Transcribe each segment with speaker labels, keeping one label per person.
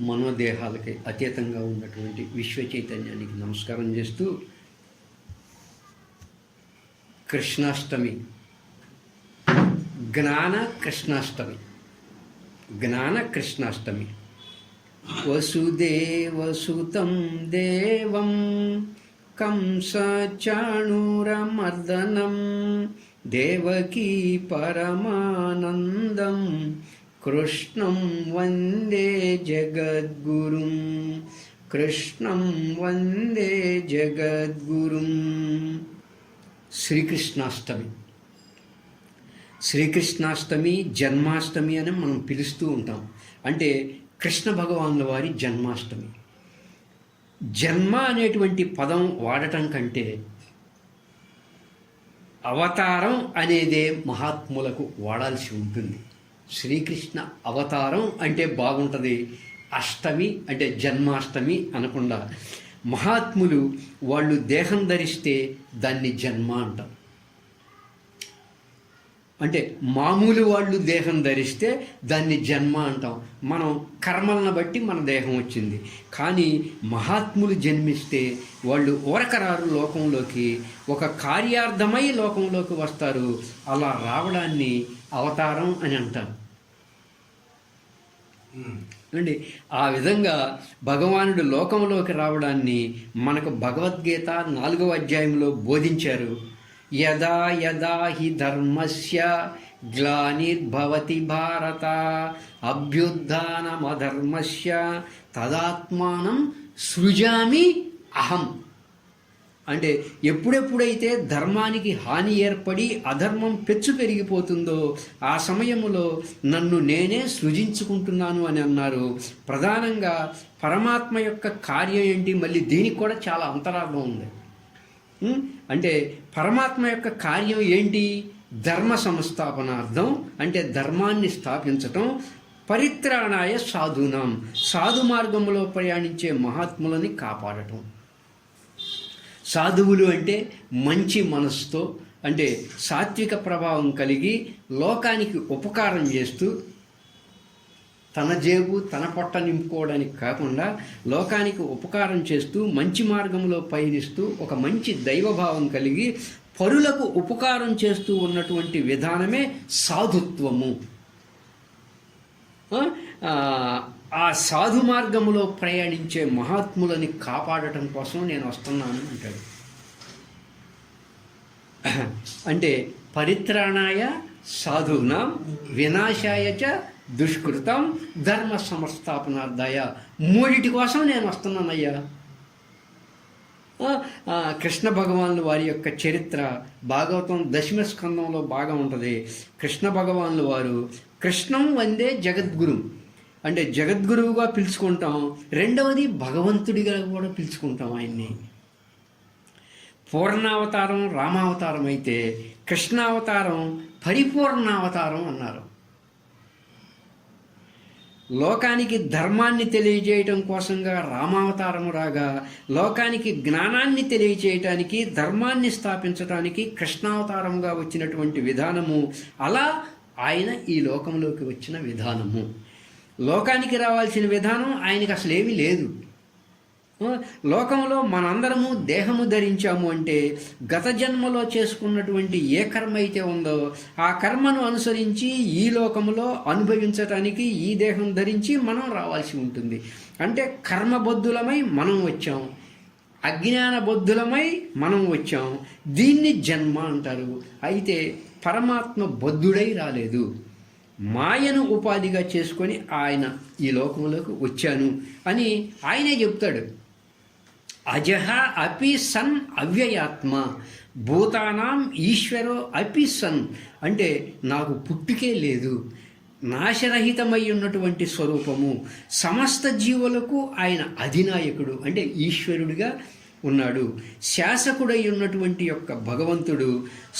Speaker 1: మనోదేహాలకి అతీతంగా ఉన్నటువంటి విశ్వ చైతన్యానికి నమస్కారం చేస్తూ కృష్ణాష్టమి జ్ఞాన కృష్ణాష్టమి వసుదేవసుతం దేవం కంసచాణూరమర్దనం దేవకీ పరమానందం కృష్ణం వందే జగద్గురుం శ్రీకృష్ణాష్టమి జన్మాష్టమి అని మనం పిలుస్తూ ఉంటాం. అంటే కృష్ణ భగవానుల వారి జన్మాష్టమి. జన్మ అనేటువంటి పదం వాడటం కంటే అవతారం అనేదే మహాత్ములకు వాడాల్సి ఉంటుంది. శ్రీకృష్ణ అవతారం అంటే బాగుంటుంది. అష్టమి అంటే జన్మాష్టమి అనకుండా మహాత్ములు వాళ్ళు దేహం ధరిస్తే దాన్ని జన్మ అంటాం. అంటే మామూలు వాళ్ళు దేహం ధరిస్తే దాన్ని జన్మ అంటాం. మనం కర్మలను బట్టి మన దేహం వచ్చింది. కానీ మహాత్ములు జన్మిస్తే వాళ్ళు ఊరకరారు లోకంలోకి, ఒక కార్యార్థమై లోకంలోకి వస్తారు. అలా రావడాన్ని అవతారం అని అంటారు అండి. ఆ విధంగా భగవానుడు లోకంలోకి రావడాన్ని మనకు భగవద్గీత 4వ అధ్యాయంలో బోధించారు. యదా యదా హి ధర్మస్య గ్లానిర్భవతి భారత అభ్యుత్థానమధర్మస్య తదాత్మానం సృజామి అహం. అంటే ఎప్పుడెప్పుడైతే ధర్మానికి హాని ఏర్పడి అధర్మం పెచ్చు పెరిగిపోతుందో ఆ సమయంలో నన్ను నేనే సృజించుకుంటున్నాను అని అన్నారు. ప్రధానంగా పరమాత్మ యొక్క కార్యం ఏంటి? మళ్ళీ దీనికి కూడా చాలా అంతరార్థం ఉంది. అంటే పరమాత్మ యొక్క కార్యం ఏంటి? ధర్మ సంస్థాపనార్థం, అంటే ధర్మాన్ని స్థాపించటం. పరిత్రాణాయ సాధూనాం, సాధు మార్గంలో ప్రయాణించే మహాత్ములని కాపాడటం. సాధువులు అంటే మంచి మనసుతో, అంటే సాత్విక ప్రభావం కలిగి లోకానికి ఉపకారం చేస్తూ, తన జేబు తన పొట్ట నింపుకోవడానికి కాకుండా లోకానికి ఉపకారం చేస్తూ మంచి మార్గంలో పయనిస్తూ ఒక మంచి దైవభావం కలిగి పరులకు ఉపకారం చేస్తూ ఉన్నటువంటి విధానమే సాధుత్వము. ఆ సాధు మార్గములో ప్రయాణించే మహాత్ములని కాపాడటం కోసం నేను వస్తున్నాను అంటాడు. అంటే పరిత్రాణాయ సాధూనాం వినాశాయ చ దుష్కృతం ధర్మ సంస్థాపనార్థాయ, మూడిటి కోసం నేను వస్తున్నానయ్యా. కృష్ణ భగవానుల వారి యొక్క చరిత్ర భాగవతం 10వ స్కందంలో బాగా ఉంటుంది. కృష్ణ భగవానుల వారు కృష్ణం వందే జగద్గురు, అంటే జగద్గురువుగా పిలుచుకుంటాం. రెండవది భగవంతుడిగా కూడా పిలుచుకుంటాం ఆయన్ని. పూర్ణావతారం రామావతారం అయితే కృష్ణావతారం పరిపూర్ణావతారం అన్నారు. లోకానికి ధర్మాన్ని తెలియజేయటం కోసంగా రామావతారము రాగా, లోకానికి జ్ఞానాన్ని తెలియజేయటానికి ధర్మాన్ని స్థాపించటానికి కృష్ణావతారంగా వచ్చినటువంటి విధానము. అలా ఆయన ఈ లోకంలోకి వచ్చిన విధానము. లోకానికి రావాల్సిన విధానం ఆయనకి అసలు ఏమీ లేదు. లోకంలో మనందరము దేహము ధరించాము అంటే గత జన్మలో చేసుకున్నటువంటి ఏ కర్మ అయితే ఉందో ఆ కర్మను అనుసరించి ఈ లోకంలో అనుభవించటానికి ఈ దేహం ధరించి మనం రావాల్సి ఉంటుంది. అంటే కర్మబద్ధులమై మనం వచ్చాం, అజ్ఞాన బద్ధులమై మనం వచ్చాం. దీన్ని జన్మ అంటారు. అయితే పరమాత్మ బద్ధుడై రాలేదు, మాయను ఉపాధిగా చేసుకొని ఆయన ఈ లోకంలోకి వచ్చాను అని ఆయనే చెప్తాడు. అజహ అపి సన్ అవ్యయాత్మ భూతానాం ఈశ్వరో అపి సన్, అంటే నాకు పుట్టుకే లేదు, నాశరహితమై ఉన్నటువంటి స్వరూపము, సమస్త జీవులకు ఆయన అధినాయకుడు, అంటే ఈశ్వరుడిగా ఉన్నాడు. శాసకుడై ఉన్నటువంటి యొక్క భగవంతుడు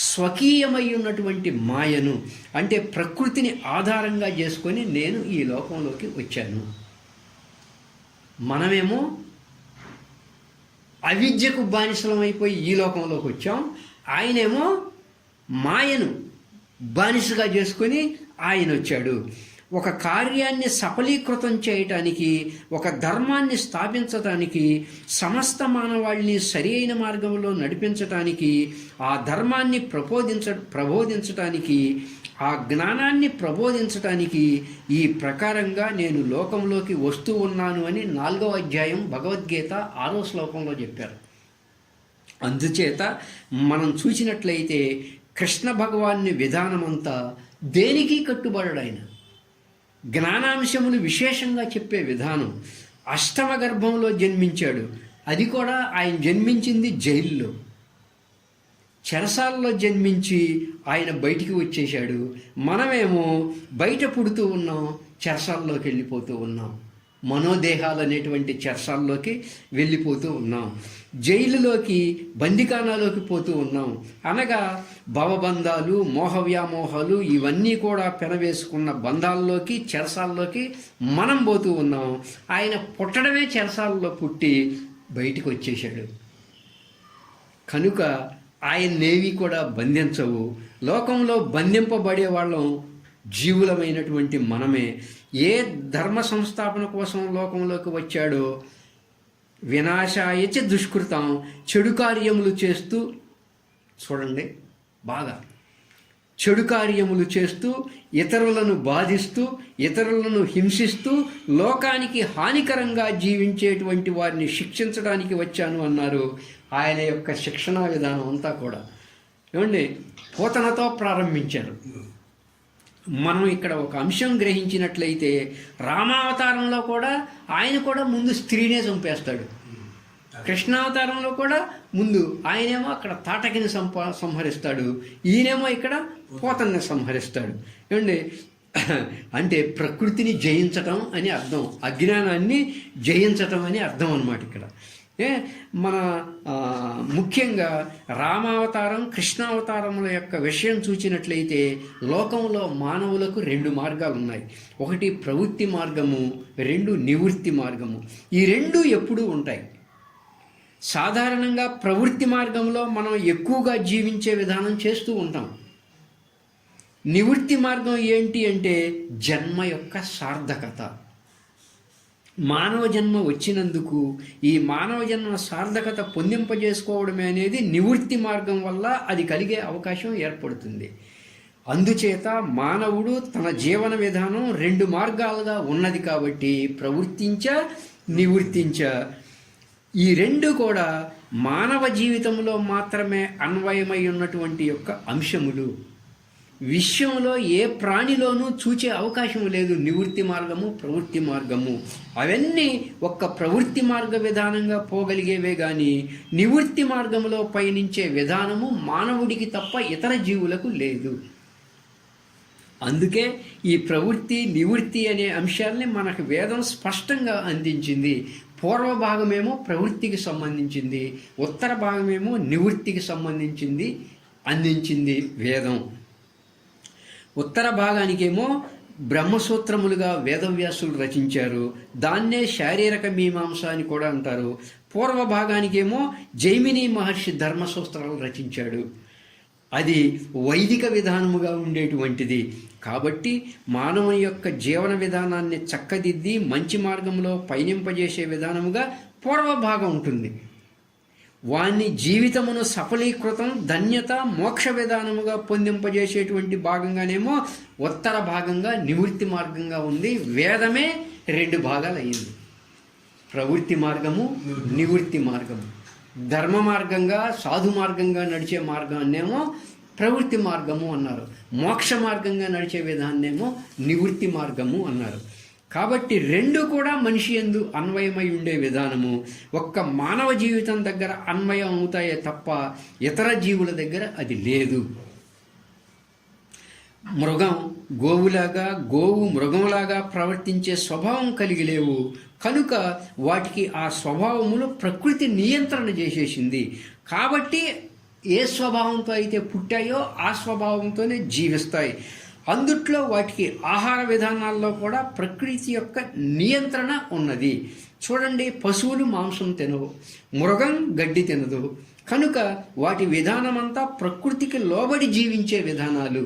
Speaker 1: స్వకీయమై ఉన్నటువంటి మాయను, అంటే ప్రకృతిని ఆధారంగా చేసుకొని నేను ఈ లోకంలోకి వచ్చాను. మనమేమో అవిద్యకు బానిసలమైపోయి ఈ లోకంలోకి వచ్చాం. ఆయనేమో మాయను బానిసగా చేసుకొని ఆయన వచ్చాడు. ఒక కార్యాన్ని సఫలీకృతం చేయటానికి, ఒక ధర్మాన్ని స్థాపించటానికి, సమస్త మానవాళిని సరి అయిన మార్గంలో నడిపించటానికి, ఆ ధర్మాన్ని ప్రబోధించటానికి, ఆ జ్ఞానాన్ని ప్రబోధించటానికి ఈ ప్రకారంగా నేను లోకంలోకి వస్తూ ఉన్నాను అని 4వ అధ్యాయం భగవద్గీత 6వ శ్లోకంలో చెప్పారు. అందుచేత మనం చూసినట్లయితే కృష్ణ భగవాన్ని విధానమంతా దేనికి కట్టుబడడు. ఆయన జ్ఞానాంశములు విశేషంగా చెప్పే విధానం. అష్టమ గర్భంలో జన్మించాడు, అది కూడా ఆయన జన్మించింది జైల్లో. చెరసాల్లో జన్మించి ఆయన బయటికి వచ్చేశాడు. మనమేమో బయట పుడుతూ ఉన్నాం, చెరసాల్లోకి వెళ్ళిపోతూ ఉన్నాం, మనోదేహాలు అనేటువంటి చెరసాల్లోకి వెళ్ళిపోతూ ఉన్నాం, జైలులోకి, బందికానాలోకి పోతూ ఉన్నాం. అనగా భవబంధాలు, మోహవ్యామోహాలు ఇవన్నీ కూడా పెనవేసుకున్న బంధాల్లోకి, చెరసాల్లోకి మనం పోతూ ఉన్నాం. ఆయన పుట్టడమే చెరసాల్లో పుట్టి బయటికి వచ్చేశాడు కనుక ఆయన్నేవి కూడా బంధించవు. లోకంలో బంధింపబడే వాళ్ళం జీవులమైనటువంటి మనమే. ఏ ధర్మ సంస్థాపన కోసం లోకంలోకి వచ్చాడో, వినాశాయచ దుష్కృతం, చెడు కార్యములు చేస్తూ, చూడండి బాగా, చెడు కార్యములు చేస్తూ, ఇతరులను బాధిస్తూ, ఇతరులను హింసిస్తూ, లోకానికి హానికరంగా జీవించేటువంటి వారిని శిక్షించడానికి వచ్చాను అన్నారు. ఆయన యొక్క శిక్షణా విధానం అంతా కూడా ఏమండి పోతనతో ప్రారంభించారు. మనం ఇక్కడ ఒక అంశం గ్రహించినట్లయితే రామావతారంలో కూడా ఆయన కూడా ముందు స్త్రీనే చంపేస్తాడు. కృష్ణావతారంలో కూడా ముందు ఆయనేమో అక్కడ తాటకిని సంహరిస్తాడు, ఈయనేమో ఇక్కడ పోతన్ని సంహరిస్తాడు. ఏమండి అంటే ప్రకృతిని జయించటం అని అర్థం, అజ్ఞానాన్ని జయించటం అని అర్థం అన్నమాట ఇక్కడ. మన ముఖ్యంగా రామావతారం, కృష్ణావతారముల యొక్క విషయం చూసినట్లయితే లోకంలో మానవులకు 2 మార్గాలు ఉన్నాయి. ఒకటి ప్రవృత్తి మార్గము, 2 నివృత్తి మార్గము. ఈ 2 ఎప్పుడూ ఉంటాయి. సాధారణంగా ప్రవృత్తి మార్గంలో మనం ఎక్కువగా జీవించే విధానం చేస్తూ ఉంటాం. నివృత్తి మార్గం ఏంటి అంటే జన్మ యొక్క సార్థకత. మానవ జన్మ వచ్చినందుకు ఈ మానవ జన్మ సార్థకత పొందింపజేసుకోవడమే అనేది నివృత్తి మార్గం వల్ల అది కలిగే అవకాశం ఏర్పడుతుంది. అందుచేత మానవుడు తన జీవన విధానం 2 మార్గాలుగా ఉన్నది కాబట్టి ప్రవృత్తించ, నివృత్తించ, ఈ 2 కూడా మానవ జీవితంలో మాత్రమే అన్వయమై ఉన్నటువంటి యొక్క అంశములు. విశ్వంలో ఏ ప్రాణిలోనూ చూచే అవకాశం లేదు నివృత్తి మార్గము, ప్రవృత్తి మార్గము. అవన్నీ ఒక్క ప్రవృత్తి మార్గ విధానంగా పోగలిగేవే కానీ నివృత్తి మార్గంలో పయనించే విధానము మానవుడికి తప్ప ఇతర జీవులకు లేదు. అందుకే ఈ ప్రవృత్తి, నివృత్తి అనే అంశాలని మనకు వేదం స్పష్టంగా అందించింది. పూర్వ భాగమేమో ప్రవృత్తికి సంబంధించింది, ఉత్తర భాగమేమో నివృత్తికి సంబంధించింది అందించింది వేదం. ఉత్తర భాగానికేమో బ్రహ్మసూత్రములుగా వేదవ్యాసులు రచించారు, దాన్నే శారీరక మీమాంస అని కూడా అంటారు. పూర్వ భాగానికేమో జైమిని మహర్షి ధర్మసూత్రాలు రచించాడు, అది వైదిక విధానముగా ఉండేటువంటిది. కాబట్టి మానవుని యొక్క జీవన విధానాన్ని చక్కదిద్ది మంచి మార్గంలో పయనింపజేసే విధానముగా పూర్వ భాగం ఉంటుంది. వాణ్ణి జీవితమును సఫలీకృతం, ధన్యత, మోక్ష విధానముగా పొందింపజేసేటువంటి భాగంగానేమో ఉత్తర భాగంగా నివృత్తి మార్గంగా ఉంది. వేదమే 2 భాగాలు అయింది, ప్రవృత్తి మార్గము, నివృత్తి మార్గము. ధర్మ మార్గంగా, సాధు మార్గంగా నడిచే మార్గాన్నేమో ప్రవృత్తి మార్గము అన్నారు, మోక్ష మార్గంగా నడిచే విధాన్నేమో నివృత్తి మార్గము అన్నారు. కాబట్టి 2 కూడా మనిషి యందు అన్వయమై ఉండే విధానము. ఒక్క మానవ జీవితం దగ్గర అన్వయం అవుతాయే తప్ప ఇతర జీవుల దగ్గర అది లేదు. మృగం గోవులాగా, గోవు మృగంలాగా ప్రవర్తించే స్వభావం కలిగి లేవు కనుక వాటికి ఆ స్వభావములు ప్రకృతి నియంత్రణ చేసేసింది. కాబట్టి ఏ స్వభావంతో అయితే పుట్టాయో ఆ స్వభావంతోనే జీవిస్తాయి. అందుట్లో వాటికి ఆహార విధానాల్లో కూడా ప్రకృతి యొక్క నియంత్రణ ఉన్నది. చూడండి, పశువులు మాంసం తినవు, మృగం గడ్డి తినదు. కనుక వాటి విధానమంతా ప్రకృతికి లోబడి జీవించే విధానాలు.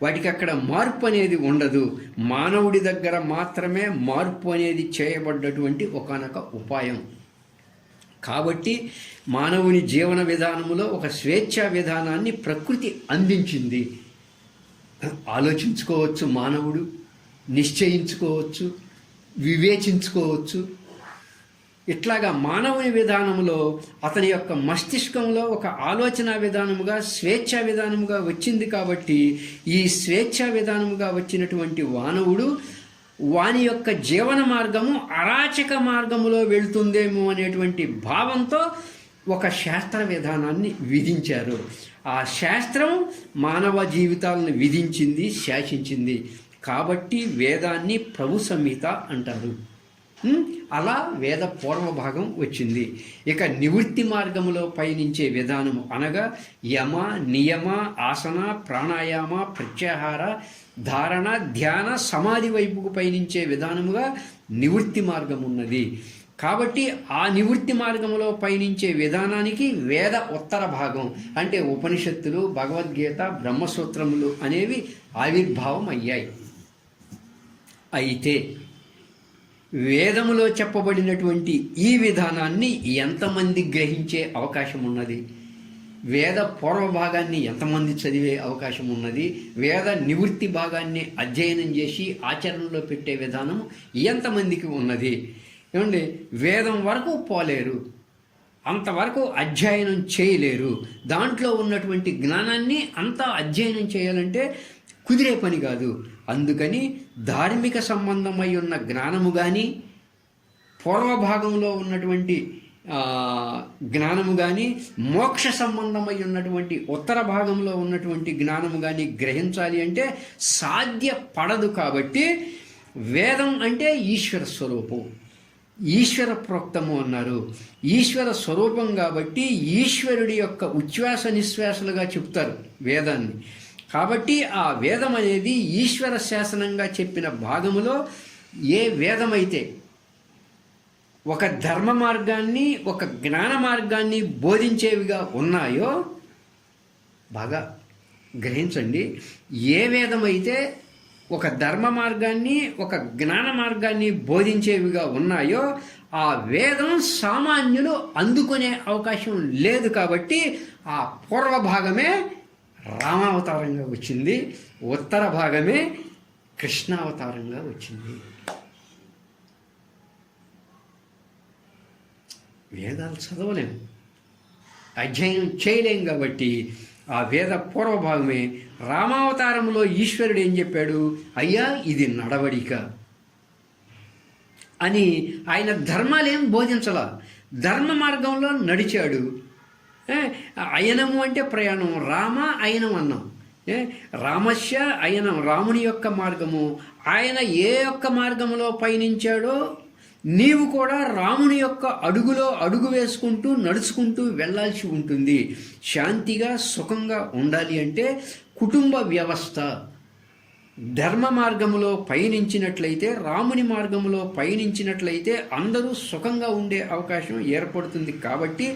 Speaker 1: వాటికి అక్కడ మార్పు అనేది ఉండదు. మానవుడి దగ్గర మాత్రమే మార్పు అనేది చేయబడ్డటువంటి ఒకానొక ఉపాయం. కాబట్టి మానవుని జీవన విధానంలో ఒక స్వేచ్ఛా విధానాన్ని ప్రకృతి అందించింది. ఆలోచించుకోవచ్చు, మానవుడు నిశ్చయించుకోవచ్చు, వివేచించుకోవచ్చు. ఇట్లాగా మానవుని విధానంలో అతని యొక్క మస్తిష్కంలో ఒక ఆలోచన విధానముగా స్వేచ్ఛా విధానముగా వచ్చింది. కాబట్టి ఈ స్వేచ్ఛా విధానముగా వచ్చినటువంటి మానవుడు వాని యొక్క జీవన మార్గము అరాచక మార్గములో వెళుతుందేమో అనేటువంటి భావంతో ఒక శాస్త్ర విధానాన్ని విధించారు. ఆ శాస్త్రం మానవ జీవితాలను విధించింది, శాసించింది. కాబట్టి వేదాన్ని ప్రభు సంహిత అంటారు. అలా వేద పూర్వ భాగం వచ్చింది. ఇక నివృత్తి మార్గములో పయనించే విధానము అనగా యమ, నియమ, ఆసన, ప్రాణాయామ, ప్రత్యాహార, ధారణ, ధ్యాన, సమాధి వైపుకు పయనించే విధానముగా నివృత్తి మార్గం ఉన్నది. కాబట్టి ఆ నివృత్తి మార్గంలో పయనించే విధానానికి వేద ఉత్తర భాగం అంటే ఉపనిషత్తులు, భగవద్గీత, బ్రహ్మసూత్రములు అనేవి ఆవిర్భావం అయ్యాయి. అయితే వేదములో చెప్పబడినటువంటి ఈ విధానాన్ని ఎంతమంది గ్రహించే అవకాశం ఉన్నది? వేద పూర్వ భాగాన్ని ఎంతమంది చదివే అవకాశం ఉన్నది? వేద నివృత్తి భాగాన్ని అధ్యయనం చేసి ఆచరణలో పెట్టే విధానం ఎంతమందికి ఉన్నది? ఏమండి, వేదం వరకు పోలేరు, అంతవరకు అధ్యయనం చేయలేరు. దాంట్లో ఉన్నటువంటి జ్ఞానాన్ని అంతా అధ్యయనం చేయాలంటే కుదిరే పని కాదు. అందుకని ధార్మిక సంబంధమై ఉన్న జ్ఞానము కానీ, పూర్వభాగంలో ఉన్నటువంటి జ్ఞానము కానీ, మోక్ష సంబంధమై ఉన్నటువంటి ఉత్తర భాగంలో ఉన్నటువంటి జ్ఞానము కానీ గ్రహించాలి అంటే సాధ్యపడదు. కాబట్టి వేదం అంటే ఈశ్వర స్వరూపం, ఈశ్వర ప్రోక్తము అన్నారు. ఈశ్వర స్వరూపం కాబట్టి ఈశ్వరుడి యొక్క ఉచ్ఛ్వాస నిశ్వాసలుగా చెప్తారు వేదాన్ని. కాబట్టి ఆ వేదం అనేది ఈశ్వర శాసనంగా చెప్పిన భాగములో ఏ వేదమైతే ఒక ధర్మ మార్గాన్ని, ఒక జ్ఞాన మార్గాన్ని బోధించేవిగా ఉన్నాయో బాగా గ్రహించండి. ఏ వేదమైతే ఒక ధర్మ మార్గాన్ని, ఒక జ్ఞాన మార్గాన్ని బోధించేవిగా ఉన్నాయో ఆ వేదం సామాన్యులు అందుకునే అవకాశం లేదు. కాబట్టి ఆ పూర్వ భాగమే రామావతారంగా వచ్చింది, ఉత్తర భాగమే కృష్ణావతారంగా వచ్చింది. వేదాలు చదవలేము, అధ్యయనం చేయలేం. కాబట్టి ఆ వేద పూర్వభాగమే రామావతారంలో ఈశ్వరుడు ఏం చెప్పాడు? అయ్యా, ఇది నడవడిక అని. ఆయన ధర్మాలేం బోధించాల, ధర్మ మార్గంలో నడిచాడు. అయనము అంటే ప్రయాణం, రామ అయనం అన్నాం. రామస్య అయనం, రాముని యొక్క మార్గము. ఆయన ఏ యొక్క మార్గంలో పయనించాడో నీవు కూడా రాముని యొక్క అడుగులో అడుగు వేసుకుంటూ నడుచుకుంటూ వెళ్ళాల్సి ఉంటుంది. శాంతిగా సుఖంగా ఉండాలి అంటే కుటుంబ వ్యవస్థ ధర్మ మార్గములో పయనించినట్లయితే, రాముని మార్గములో పయనించినట్లయితే అందరూ సుఖంగా ఉండే అవకాశం ఏర్పడుతుంది. కాబట్టి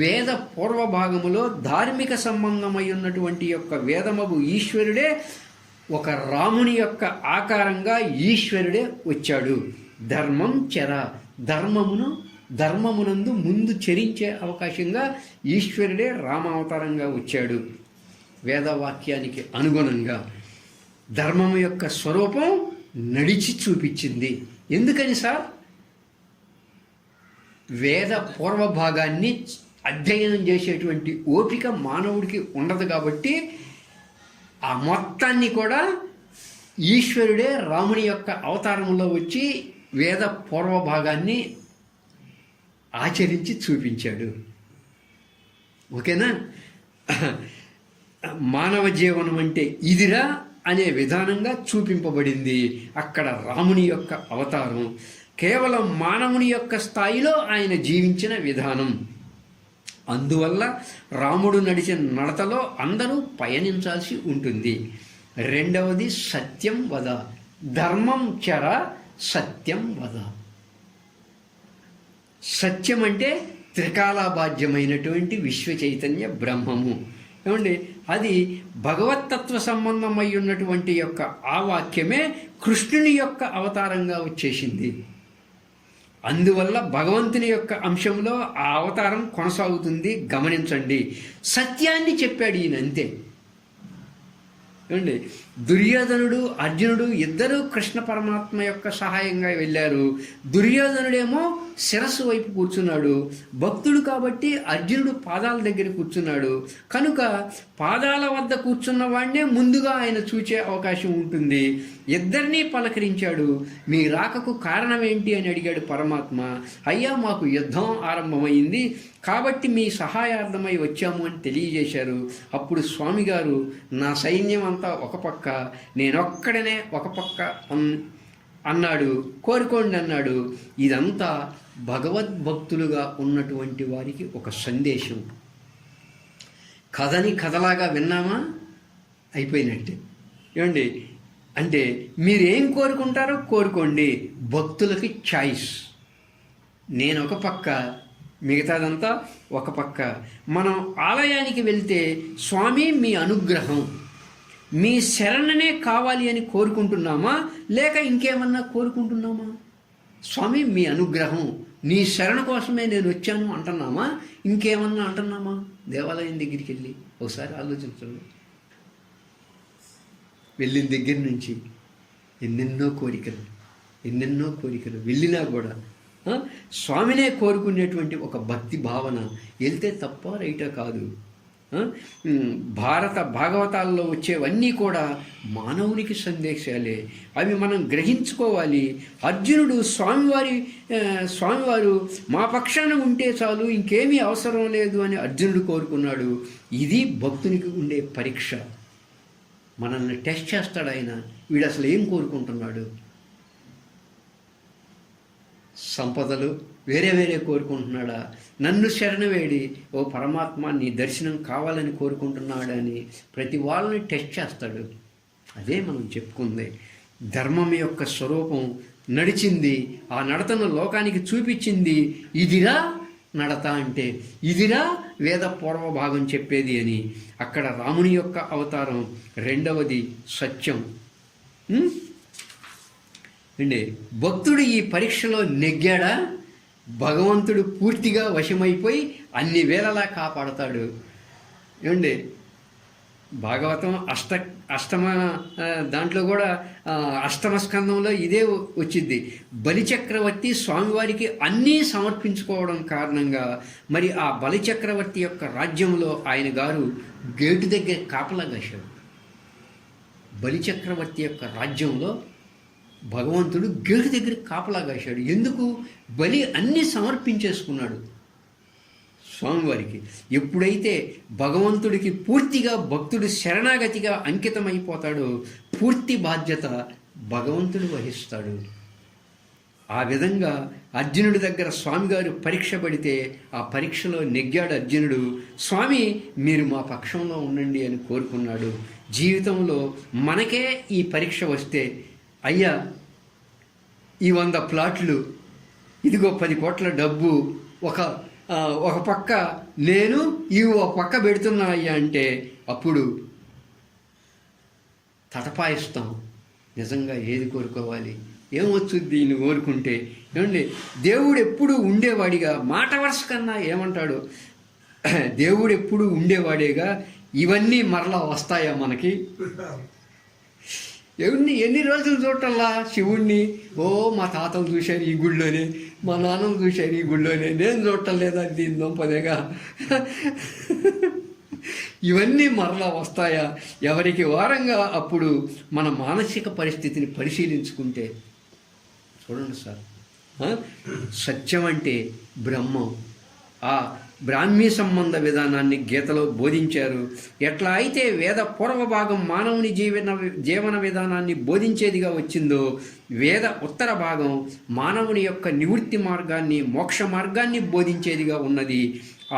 Speaker 1: వేద పూర్వ భాగములో ధార్మిక సంబంధమై ఉన్నటువంటి యొక్క వేదమగు ఈశ్వరుడే ఒక రాముని యొక్క ఆకారంగా ఈశ్వరుడే వచ్చాడు. ధర్మం చెర, ధర్మమునందు ముందు చరించే అవకాశంగా ఈశ్వరుడే రామావతారంగా వచ్చాడు. వేదవాక్యానికి అనుగుణంగా ధర్మము యొక్క స్వరూపం నడిచి చూపించింది. ఎందుకని సార్? వేద పూర్వ భాగాన్ని అధ్యయనం చేసేటువంటి ఓపిక మానవుడికి ఉండదు. కాబట్టి ఆ మొత్తాన్ని కూడా ఈశ్వరుడే రాముని యొక్క అవతారంలో వచ్చి వేద పూర్వ భాగాన్ని ఆచరించి చూపించాడు. ఓకేనా? మానవ జీవనం అంటే ఇదిరా అనే విధానంగా చూపింపబడింది. అక్కడ రాముని యొక్క అవతారం కేవలం మానవుని యొక్క స్థాయిలో ఆయన జీవించిన విధానం. అందువల్ల రాముడు నడిచిన నడతలో అందరూ పయనించాల్సి ఉంటుంది. రెండవది సత్యం వద, ధర్మం చర సత్యం వద. సత్యం అంటే త్రికాలాబాధ్యమైనటువంటి విశ్వ చైతన్య బ్రహ్మము. ఏమండి, అది భగవత్తత్వ సంబంధమై ఉన్నటువంటి యొక్క ఆ వాక్యమే కృష్ణుని యొక్క అవతారంగా వచ్చేసింది. అందువల్ల భగవంతుని యొక్క అంశంలో ఆ అవతారం కొనసాగుతుంది. గమనించండి, సత్యాన్ని చెప్పాడు ఈయన, అంతే. ఏమండి, దుర్యోధనుడు అర్జునుడు ఇద్దరూ కృష్ణ పరమాత్మ యొక్క సహాయంగా వెళ్ళారు. దుర్యోధనుడేమో శిరస్సు వైపు కూర్చున్నాడు, భక్తుడు కాబట్టి అర్జునుడు పాదాల దగ్గర కూర్చున్నాడు. కనుక పాదాల వద్ద కూర్చున్న వాడినే ముందుగా ఆయన చూచే అవకాశం ఉంటుంది. ఇద్దరినీ పలకరించాడు. మీ రాకకు కారణం ఏంటి అని అడిగాడు పరమాత్మ. అయ్యా, మాకు యుద్ధం ఆరంభమైంది కాబట్టి మీ సహాయార్థమై వచ్చాము అని తెలియజేశారు. అప్పుడు స్వామిగారు, నా సైన్యం అంతా ఒక పక్క, నేనొక్కడనే ఒక పక్క అన్నాడు. కోరుకోండి అన్నాడు. ఇదంతా భగవద్భక్తులుగా ఉన్నటువంటి వారికి ఒక సందేశం. కథని కథలాగా విన్నామా, అయిపోయినట్టే. ఏమండి, అంటే మీరేం కోరుకుంటారో కోరుకోండి, భక్తులకి చాయిస్. నేను ఒక పక్క, మిగతాదంతా ఒక పక్క. మనం ఆలయానికి వెళ్తే స్వామి మీ అనుగ్రహం, మీ శరణనే కావాలి అని కోరుకుంటున్నామా, లేక ఇంకేమన్నా కోరుకుంటున్నామా? స్వామి మీ అనుగ్రహం, నీ శరణ కోసమే నేను వచ్చాను అంటున్నామా, ఇంకేమన్నా అంటున్నామా? దేవాలయం దగ్గరికి వెళ్ళి ఒకసారి ఆలోచించండి. వెళ్ళిన దగ్గర నుంచి ఎన్నెన్నో కోరికలు వెళ్ళినా కూడా స్వామినే కోరుకునేటువంటి ఒక భక్తి భావన వెళ్తే తప్ప రైటా కాదు. భాగవతాల్లో వచ్చేవన్నీ కూడా మానవునికి సందేశాలే. అవి మనం గ్రహించుకోవాలి. అర్జునుడు స్వామివారు మా పక్షాన ఉంటే చాలు, ఇంకేమీ అవసరం లేదు అని అర్జునుడు కోరుకున్నాడు. ఇది భక్తునికి ఉండే పరీక్ష. మనల్ని టెస్ట్ చేస్తాడు ఆయన. వీడు అసలు ఏం కోరుకుంటున్నాడు? సంపదలు వేరే కోరుకుంటున్నాడా, నన్ను శరణవేడి ఓ పరమాత్మ నీ దర్శనం కావాలని కోరుకుంటున్నాడని ప్రతి వాళ్ళని టెస్ట్ చేస్తాడు. అదే మనం చెప్పుకుంది. ధర్మం యొక్క స్వరూపం నడిచింది, ఆ నడతను లోకానికి చూపించింది. ఇదిరా నడత అంటే, ఇదిరా వేద పూర్వ భాగం చెప్పేది అని. అక్కడ రాముని యొక్క అవతారం, రెండవది సత్యం. అండి, భక్తుడు ఈ పరీక్షలో నెగ్గాడా, భగవంతుడు పూర్తిగా వశమైపోయి అన్ని వేళలా కాపాడతాడు. ఏమండి, భాగవతం అష్టమ దాంట్లో కూడా అష్టమ స్కందంలో ఇదే వచ్చింది. బలిచక్రవర్తి స్వామివారికి అన్నీ సమర్పించుకోవడం కారణంగా మరి ఆ బలిచక్రవర్తి యొక్క రాజ్యంలో ఆయన గారు గేటు దగ్గర కాపలా కాశాడు. బలిచక్రవర్తి యొక్క రాజ్యంలో భగవంతుడు గేటు దగ్గర కాపలా కాశాడు. ఎందుకు? బలి అన్నీ సమర్పించేసుకున్నాడు స్వామివారికి. ఎప్పుడైతే భగవంతుడికి పూర్తిగా భక్తుడు శరణాగతిగా అంకితమైపోతాడో పూర్తి బాధ్యత భగవంతుడు వహిస్తాడు. ఆ విధంగా అర్జునుడి దగ్గర స్వామిగారు పరీక్ష పడితే ఆ పరీక్షలో నెగ్గాడు అర్జునుడు. స్వామి మీరు మా పక్షంలో ఉండండి అని కోరుకున్నాడు. జీవితంలో మనకే ఈ పరీక్ష వస్తే, అయ్యా ఈ 100 ప్లాట్లు, ఇదిగో 10 కోట్ల డబ్బు, ఒక పక్క నేను ఇవి ఒక పక్క పెడుతున్నా అయ్యా అంటే అప్పుడు తటపాయిస్తాం. నిజంగా ఏది కోరుకోవాలి? ఏమొచ్చుద్ది దీన్ని కోరుకుంటే? ఏమండి, దేవుడు ఎప్పుడు ఉండేవాడిగా, మాట వరుస కన్నా ఏమంటాడు, దేవుడు ఎప్పుడు ఉండేవాడేగా, ఇవన్నీ మరలా వస్తాయా మనకి? ఎన్ని రోజులు చూడటల్లా శివుణ్ణి? ఓ మా తాతలు చూశారు ఈ గుళ్ళోనే, మా నాన్నలు చూశారు ఈ గుళ్ళోనే, నేను చూడటం లేదా దీని దొంపదేగా. ఇవన్నీ మరలా వస్తాయా? ఎవరికి వారంగా అప్పుడు మన మానసిక పరిస్థితిని పరిశీలించుకుంటే చూడండి సార్. సత్యం అంటే బ్రహ్మం. ఆ బ్రాహ్మీ సంబంధ విధానాన్ని గీతలో బోధించారు. ఎట్లా అయితే వేద పూర్వ భాగం మానవుని జీవన విధానాన్ని బోధించేదిగా వచ్చిందో, వేద ఉత్తర భాగం మానవుని యొక్క నివృత్తి మార్గాన్ని, మోక్ష మార్గాన్ని బోధించేదిగా ఉన్నది.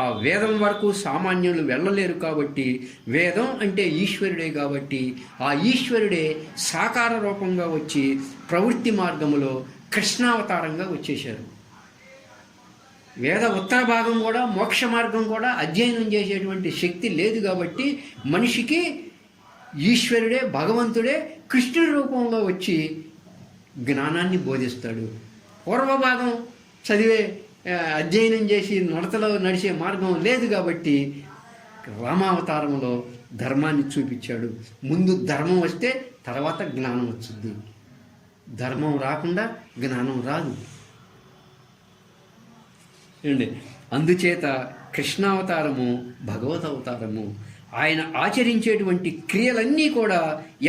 Speaker 1: ఆ వేదం వరకు సామాన్యులు వెళ్ళలేరు కాబట్టి, వేదం అంటే ఈశ్వరుడే కాబట్టి ఆ ఈశ్వరుడే సాకార రూపంగా వచ్చి ప్రవృత్తి మార్గములో కృష్ణావతారంగా వచ్చేశారు. వేద ఉత్తర భాగం కూడా మోక్ష మార్గం కూడా అధ్యయనం చేసేటువంటి శక్తి లేదు కాబట్టి మనిషికి ఈశ్వరుడే భగవంతుడే కృష్ణుడి రూపంలో వచ్చి జ్ఞానాన్ని బోధిస్తాడు. పూర్వభాగం చదివే అధ్యయనం చేసి నడతలో నడిచే మార్గం లేదు కాబట్టి రామావతారంలో ధర్మాన్ని చూపించాడు. ముందు ధర్మం వస్తే తర్వాత జ్ఞానం వచ్చింది. ధర్మం రాకుండా జ్ఞానం రాదు. ఏమండి, అందుచేత కృష్ణావతారము భగవదవతారము. ఆయన ఆచరించేటువంటి క్రియలన్నీ కూడా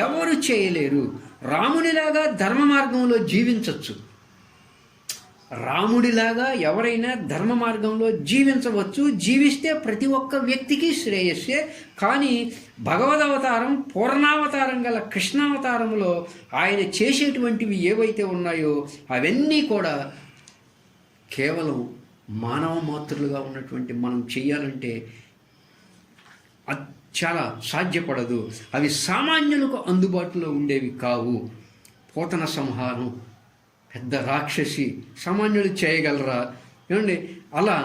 Speaker 1: ఎవరు చేయలేరు. రామునిలాగా ధర్మ మార్గంలో జీవించవచ్చు. రాముడిలాగా ఎవరైనా ధర్మ మార్గంలో జీవించవచ్చు. జీవిస్తే ప్రతి ఒక్క వ్యక్తికి శ్రేయస్సే. కానీ భగవదవతారం పూర్ణావతారం గల కృష్ణావతారంలో ఆయన చేసేటువంటివి ఏవైతే ఉన్నాయో అవన్నీ కూడా కేవలం మానవ మాతృలుగా ఉన్నటువంటి మనం చెయ్యాలంటే చాలా సాధ్యపడదు. అవి సామాన్యులకు అందుబాటులో ఉండేవి కావు. పోతన సంహారం, పెద్ద రాక్షసి, సామాన్యులు చేయగలరా? ఏమండి, అలా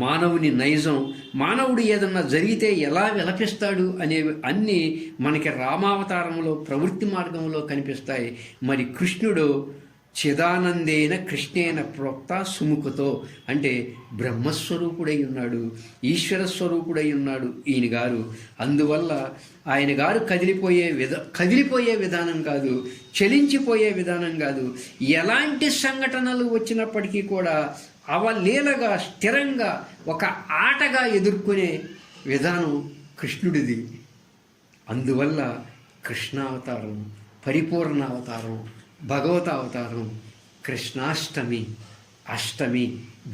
Speaker 1: మానవుని నైజం, మానవుడు ఏదన్నా జరిగితే ఎలా విలపిస్తాడు అనేవి అన్నీ మనకి రామావతారంలో ప్రవృత్తి మార్గంలో కనిపిస్తాయి. మరి కృష్ణుడు చిదానందేన కృష్ణేన ప్రోక్త సుముఖతో అంటే బ్రహ్మస్వరూపుడై ఉన్నాడు, ఈశ్వర స్వరూపుడై ఉన్నాడు ఈయన గారు. అందువల్ల ఆయన గారు కదిలిపోయే విధానం కాదు, చలించిపోయే విధానం కాదు. ఎలాంటి సంఘటనలు వచ్చినప్పటికీ కూడా అవలీలగా స్థిరంగా ఒక ఆటగా ఎదుర్కొనే విధానం కృష్ణుడిది. అందువల్ల కృష్ణావతారం పరిపూర్ణావతారం, భగవతావతారం. కృష్ణాష్టమి, అష్టమి,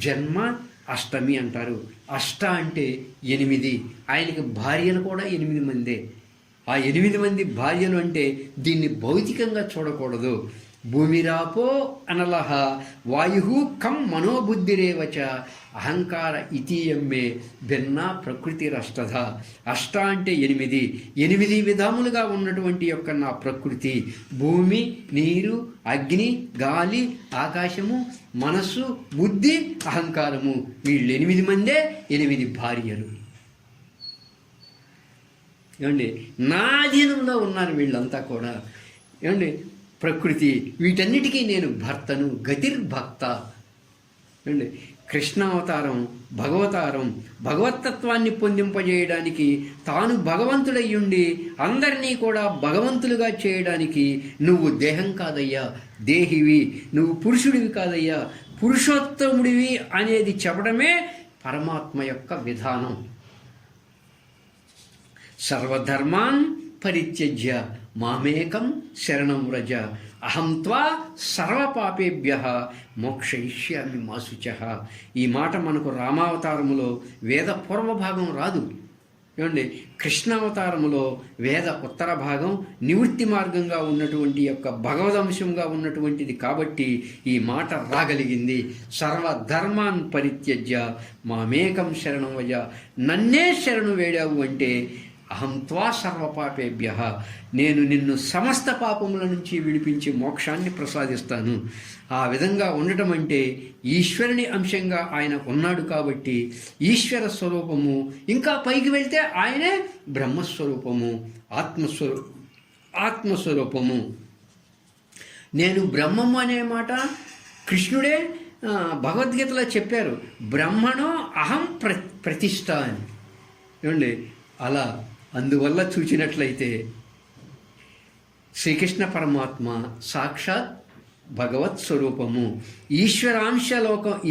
Speaker 1: జన్మ అష్టమి అంటారు. అష్ట అంటే 8. ఆయనకి భార్యలు కూడా 8 మందే. ఆ 8 మంది భార్యలు అంటే దీన్ని భౌతికంగా చూడకూడదు. భూమిరాపో అనలహ వాయు కం మనోబుద్ధిరేవచ అహంకార ఇతీయమ్మే భిన్న ప్రకృతిరష్టధ. అష్ట అంటే 8 విధములుగా ఉన్నటువంటి యొక్క నా ప్రకృతి, భూమి, నీరు, అగ్ని, గాలి, ఆకాశము, మనస్సు, బుద్ధి, అహంకారము. వీళ్ళు 8 మందే 8 భార్యలు. ఏమండి, నా అధీనంలో ఉన్నారు వీళ్ళంతా కూడా. ఏమండి, ప్రకృతి, వీటన్నిటికీ నేను భర్తను. గతిర్భక్త. ఏమండి, కృష్ణావతారం భగవతారం. భగవతత్వాన్ని పొందింపజేయడానికి తాను భగవంతుడయ్యుండి అందరినీ కూడా భగవంతులుగా చేయడానికి నువ్వు దేహం కాదయ్యా, దేహివి. నువ్వు పురుషుడివి కాదయ్యా, పురుషోత్తముడివి అనేది చెప్పడమే పరమాత్మ యొక్క విధానం. సర్వధర్మాన్ పరిత్యజ్య మామేకం శరణం వ్రజ అహం త్వా సర్వపాపేభ్యః మోక్షయిష్యామి మా శుచః. ఈ మాట మనకు రామావతారములో వేద పూర్వభాగం రాదు. ఏమండి, కృష్ణావతారములో వేద ఉత్తర భాగం నివృత్తి మార్గంగా ఉన్నటువంటి యొక్క భగవదంశంగా ఉన్నటువంటిది కాబట్టి ఈ మాట రాగలిగింది. సర్వధర్మాన్ పరిత్యజ్య మామేకం శరణం వ్రజ. నన్నే శరణు వేడావు అంటే అహం త్వా సర్వపాపేభ్యః, నేను నిన్ను సమస్త పాపముల నుంచి విడిపించి మోక్షాన్ని ప్రసాదిస్తాను. ఆ విధంగా ఉండటం అంటే ఈశ్వరుని అంశంగా ఆయన ఉన్నాడు కాబట్టి ఈశ్వర స్వరూపము. ఇంకా పైకి వెళ్తే ఆయనే బ్రహ్మస్వరూపము, ఆత్మస్వరూపము. నేను బ్రహ్మము అనే మాట కృష్ణుడే భగవద్గీతలో చెప్పారు. బ్రహ్మణో అహం ప్రతిష్ఠ అని. ఏమండి, అలా అందువల్ల చూచినట్లయితే శ్రీకృష్ణ పరమాత్మ సాక్షాత్ భగవత్ స్వరూపము.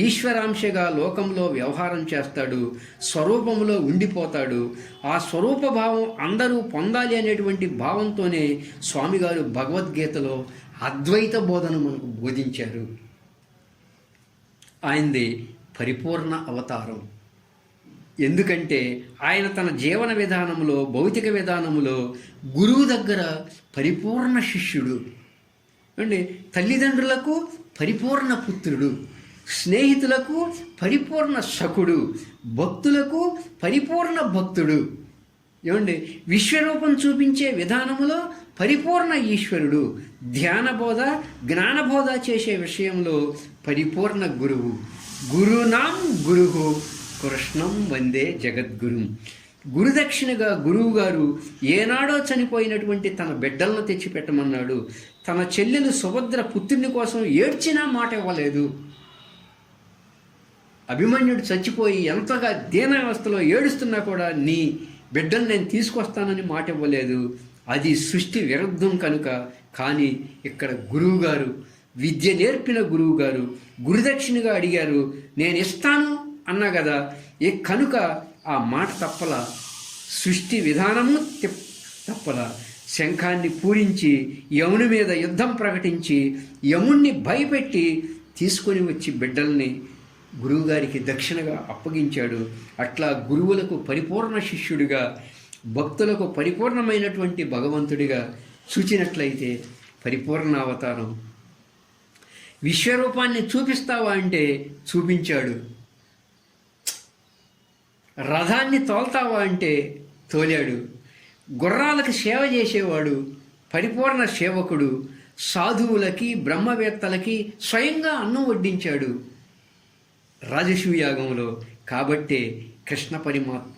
Speaker 1: ఈశ్వరాంశగా లోకంలో వ్యవహారం చేస్తాడు, స్వరూపములో ఉండిపోతాడు. ఆ స్వరూప భావం అందరూ పొందాలి అనేటువంటి భావంతోనే స్వామిగారు భగవద్గీతలో అద్వైత బోధన మనకు బోధించారు. ఆయనది పరిపూర్ణ అవతారం. ఎందుకంటే ఆయన తన జీవన విధానములో, భౌతిక విధానములో గురువు దగ్గర పరిపూర్ణ శిష్యుడు. అంటే తల్లిదండ్రులకు పరిపూర్ణ పుత్రుడు, స్నేహితులకు పరిపూర్ణ సఖుడు, భక్తులకు పరిపూర్ణ భక్తుడు. ఏమండి, విశ్వరూపం చూపించే విధానములో పరిపూర్ణ ఈశ్వరుడు. ధ్యానబోధ జ్ఞానబోధ చేసే విషయంలో పరిపూర్ణ గురువు. గురునాం గురువు కృష్ణం వందే జగద్గురుం. గురుదక్షిణగా గురువు గారు ఏనాడో చనిపోయినటువంటి తన బిడ్డలను తెచ్చిపెట్టమన్నాడు. తన చెల్లెలు సుభద్ర పుత్రుని కోసం ఏడ్చినా మాట ఇవ్వలేదు. అభిమన్యుడు చచ్చిపోయి ఎంతగా దీనావస్థలో ఏడుస్తున్నా కూడా నీ బిడ్డను నేను తీసుకొస్తానని మాట ఇవ్వలేదు. అది సృష్టి విరుద్ధం కనుక. కానీ ఇక్కడ గురువుగారు, విద్య నేర్పిన గురువుగారు గురుదక్షిణగా అడిగారు. నేను ఇస్తాను అన్నా కదా, కనుక ఆ మాట తప్పల, సృష్టి విధానము తప్పల. శంఖాన్ని పూరించి యముని మీద యుద్ధం ప్రకటించి యముణ్ణి భయపెట్టి తీసుకొని వచ్చి బిడ్డల్ని గురువుగారికి దక్షిణగా అప్పగించాడు. అట్లా గురువులకు పరిపూర్ణ శిష్యుడిగా, భక్తులకు పరిపూర్ణమైనటువంటి భగవంతుడిగా చూచినట్లయితే పరిపూర్ణ అవతారం. విశ్వరూపాన్ని చూపిస్తావా అంటే చూపించాడు. రథాన్ని తోల్తావా అంటే తోలాడు. గుర్రాలకు సేవ చేసేవాడు, పరిపూర్ణ సేవకుడు. సాధువులకి బ్రహ్మవేత్తలకి స్వయంగా అన్నం వడ్డించాడు రాజసూయాగంలో. కాబట్టే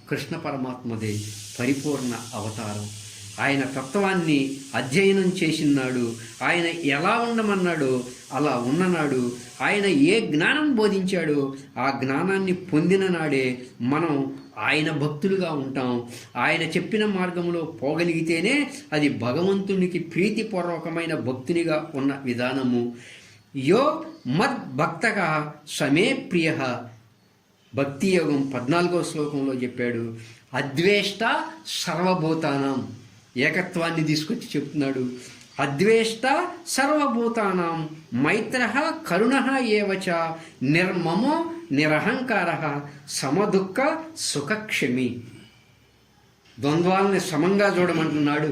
Speaker 1: కృష్ణ పరమాత్మదే పరిపూర్ణ అవతారం. ఆయన తత్వాన్ని అధ్యయనం చేసినాడు. ఆయన ఎలా ఉండమన్నాడో అలా ఉన్ననాడు. ఆయన ఏ జ్ఞానం బోధించాడో ఆ జ్ఞానాన్ని పొందిన నాడే మనం ఆయన భక్తులుగా ఉంటాం. ఆయన చెప్పిన మార్గంలో పోగలిగితేనే అది భగవంతునికి ప్రీతిపూర్వకమైన భక్తునిగా ఉన్న విధానము. యో మద్భక్తగా సమే ప్రియ. భక్తి యోగం 14వ శ్లోకంలో చెప్పాడు. అద్వేష్ట సర్వభూతానం. ఏకత్వాన్ని తీసుకొచ్చి చెప్తున్నాడు. అద్వేష్ట సర్వభూతానాం మైత్రః కరుణః ఏవచ నిర్మమో నిరహంకారః సమదుఃఖ సుఖక్షమి. ద్వంద్వాలని సమంగా చూడమంటున్నాడు.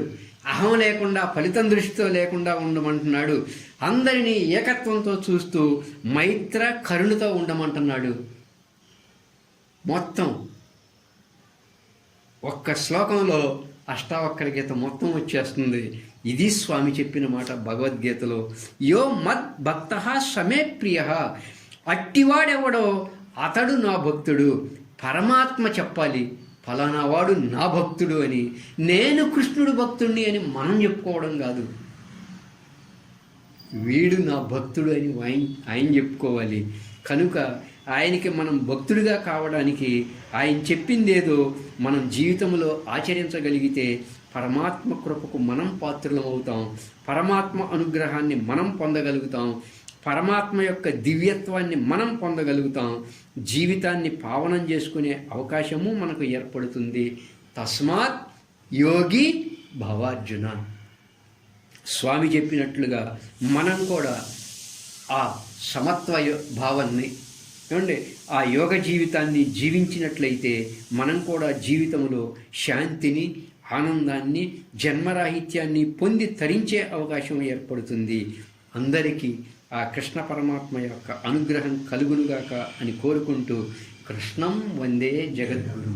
Speaker 1: అహం లేకుండా, ఫలితం దృష్టితో లేకుండా ఉండమంటున్నాడు. అందరినీ ఏకత్వంతో చూస్తూ మైత్ర కరుణతో ఉండమంటున్నాడు. మొత్తం ఒక్క శ్లోకంలో అష్టావక్ర గీత మొత్తం వచ్చేస్తుంది. ఇది స్వామి చెప్పిన మాట భగవద్గీతలో. యో మద్ భక్త సమే ప్రియ. అట్టివాడెవడో అతడు నా భక్తుడు. పరమాత్మ చెప్పాలి ఫలానా వాడు నా భక్తుడు అని. నేను కృష్ణుడు భక్తుడిని అని మనం చెప్పుకోవడం కాదు. వీడు నా భక్తుడు అని ఆయన చెప్పుకోవాలి. కనుక ఆయనకి మనం భక్తుడిగా కావడానికి ఆయన చెప్పిందేదో మనం జీవితంలో ఆచరించగలిగితే పరమాత్మ కృపకు మనం పాత్రలం అవుతాం. పరమాత్మ అనుగ్రహాన్ని మనం పొందగలుగుతాం. పరమాత్మ యొక్క దివ్యత్వాన్ని మనం పొందగలుగుతాం. జీవితాన్ని పావనం చేసుకునే అవకాశము మనకు ఏర్పడుతుంది. తస్మాత్ యోగి భవార్జున. స్వామి చెప్పినట్లుగా మనం కూడా ఆ సమత్వ భావాన్ని ఏమండి, ఆ యోగ జీవితాన్ని జీవించినట్లయితే మనం కూడా జీవితంలో శాంతిని, ఆనందాన్ని, జన్మరాహిత్యాన్ని పొంది తరించే అవకాశం ఏర్పడుతుంది. అందరికీ ఆ కృష్ణ పరమాత్మ యొక్క అనుగ్రహం కలుగునుగాక అని కోరుకుంటూ కృష్ణం వందే జగద్గురు.